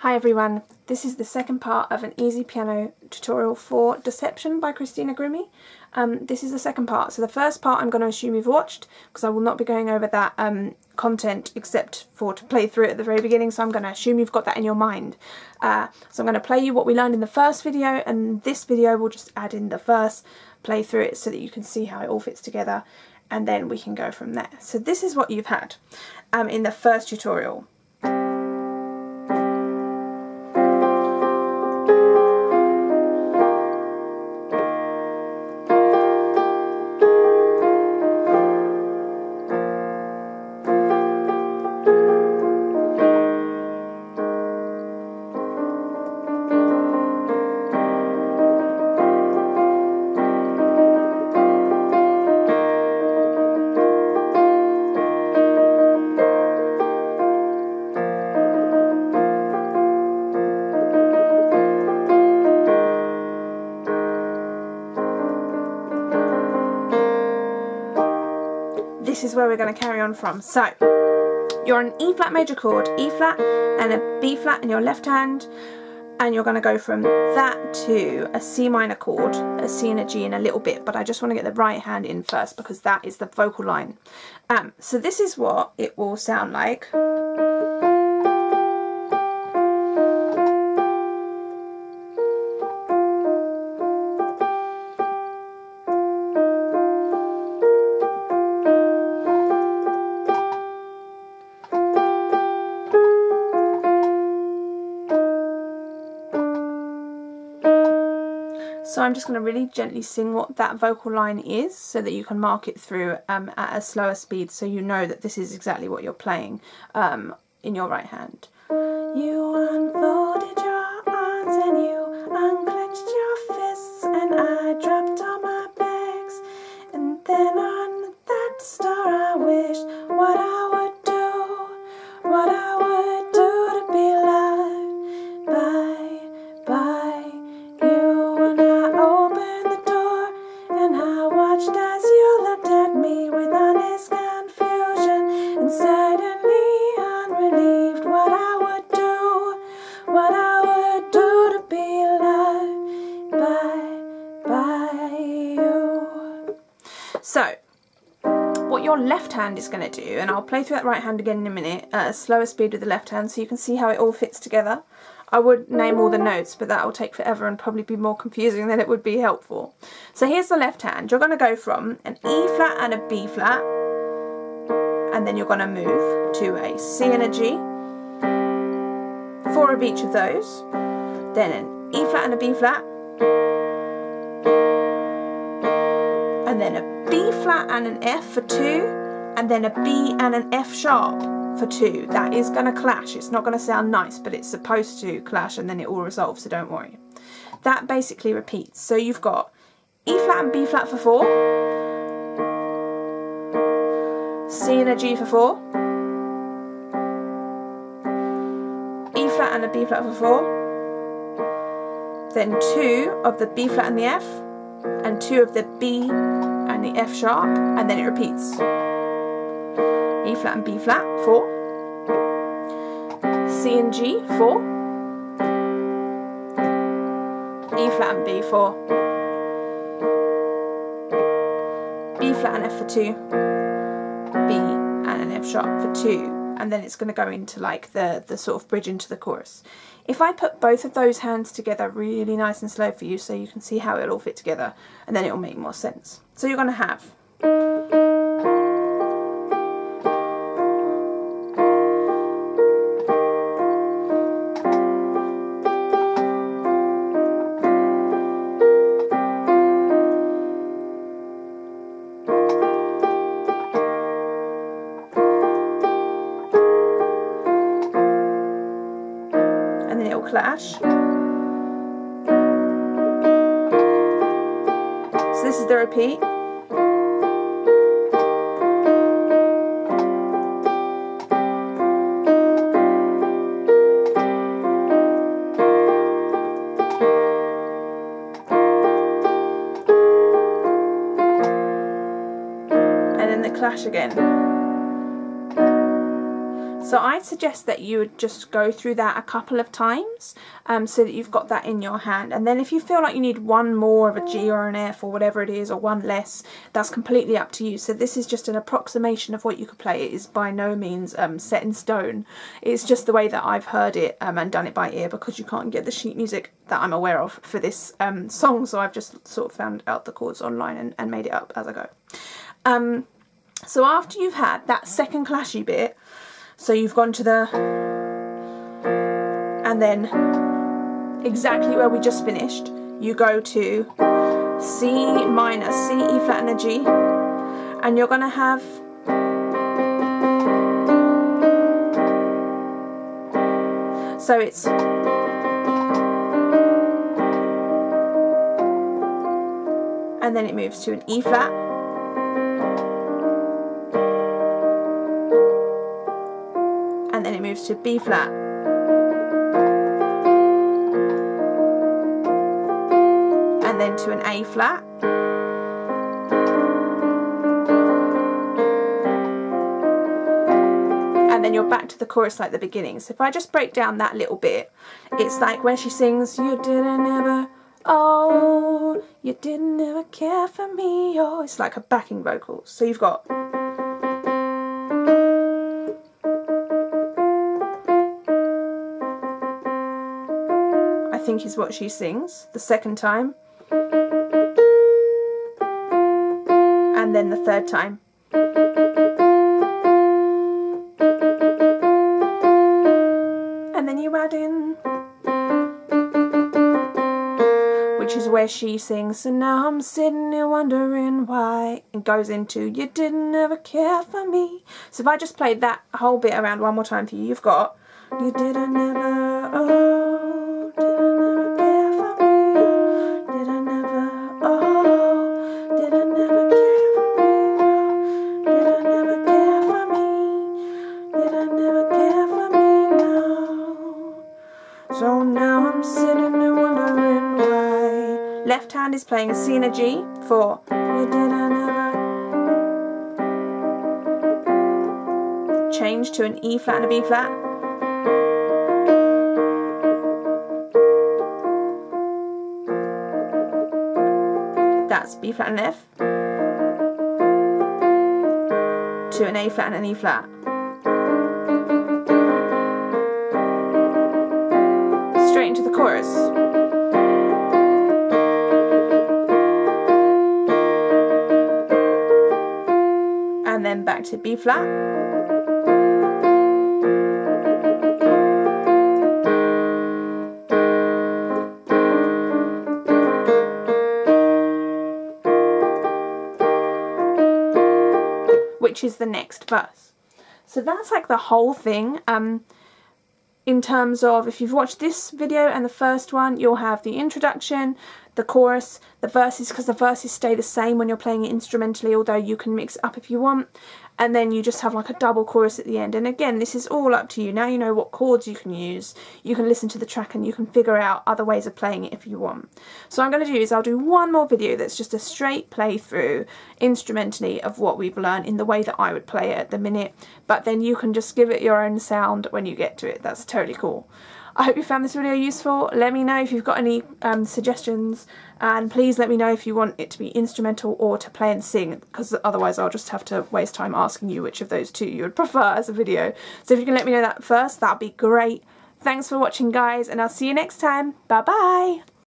Hi everyone, this is the second part of an easy piano tutorial for Deception by Christina Grimmie. This is the second part, so the first part I'm going to assume you've watched because I will not be going over that content except for to play through it at the very beginning, so I'm going to assume you've got that in your mind. So I'm going to play you what we learned in the first video, and this video will just add in the verse, play through it so that you can see how it all fits together, and then we can go from there. So this is what you've had in the first tutorial. This is where we're going to carry on from. So you're on an E flat major chord, E flat and a B flat in your left hand, and you're going to go from that to a C minor chord, a C and a G in a little bit, but I just want to get the right hand in first because that is the vocal line. So this is what it will sound like. So I'm just going to really gently sing what that vocal line is so that you can mark it through at a slower speed so you know that this is exactly what you're playing in your right hand. You unfolded your arms and you unclenched your fists, and I dropped all my bags, and then on that star I wished what I would do, what I would do to be loved by you. And I opened the door and I watched as you looked at me with honest confusion, and suddenly unrelieved what I would do to be loved by you. So what your left hand is going to do, and I'll play through that right hand again in a minute at a slower speed with the left hand so you can see how it all fits together. I would name all the notes, but that will take forever and probably be more confusing than it would be helpful. So here's the left hand. You're going to go from an E flat and a B flat, and then you're going to move to a C and a G, 4 of each of those, then an E flat and a B flat, and then a B flat and an F for 2, and then a B and an F sharp for 2. That is going to clash. It's not going to sound nice, but it's supposed to clash and then it will resolve, so don't worry. That basically repeats. So you've got E flat and B flat for 4, C and a G for 4, E flat and a B flat for 4, then 2 of the B flat and the F, and 2 of the B and the F sharp, and then it repeats. E flat and B flat, 4, C and G, 4, E flat and B, 4, B flat and F for 2, B and an F sharp for 2, and then it's going to go into like the sort of bridge into the chorus. If I put both of those hands together really nice and slow for you so you can see how it'll all fit together, and then it'll make more sense. So you're going to have clash. So this is the repeat. And then the clash again. So I'd suggest that you would just go through that a couple of times so that you've got that in your hand. And then if you feel like you need one more of a G or an F or whatever it is, or one less, that's completely up to you. So this is just an approximation of what you could play. It is by no means set in stone. It's just the way that I've heard it and done it by ear, because you can't get the sheet music that I'm aware of for this song. So I've just sort of found out the chords online and made it up as I go. So after you've had that second clashy bit, so you've gone to the, and then exactly where we just finished, you go to C minor, C, E flat and a G, and you're going to have so it's and then it moves to an E flat, and then it moves to B flat, and then to an A flat, and then you're back to the chorus like the beginning. So if I just break down that little bit, it's like when she sings, you didn't ever, oh, you didn't ever care for me, oh, it's like a backing vocal. So you've got I think is what she sings the second time, and then the third time. And then you add in, which is where she sings, so now I'm sitting here wondering why, and goes into, you didn't ever care for me. So if I just played that whole bit around one more time for you, you've got, you didn't ever, oh, didn't ever care for me, didn't ever, oh, didn't ever care for me, didn't ever care for me, didn't ever care for me now. So now I'm sitting there wondering why. Left hand is playing a C and a G for you didn't ever. Change to an E flat and a B flat. That's B flat and an F. To an A flat and an E flat. Straight into the chorus. And then back to B flat. Which is the next verse. So that's like the whole thing. In terms of, if you've watched this video and the first one, you'll have the introduction, the chorus, the verses, because the verses stay the same when you're playing it instrumentally, although you can mix it up if you want, and then you just have like a double chorus at the end. And again, this is all up to you. Now you know what chords you can use, you can listen to the track and you can figure out other ways of playing it if you want. So what I'm going to do is I'll do one more video that's just a straight playthrough instrumentally of what we've learned in the way that I would play it at the minute, but then you can just give it your own sound when you get to it. That's totally cool. I hope you found this video useful. Let me know if you've got any suggestions, and please let me know if you want it to be instrumental or to play and sing, because otherwise I'll just have to waste time asking you which of those two you would prefer as a video. So if you can let me know that first, that'd be great. Thanks for watching, guys, and I'll see you next time. Bye bye.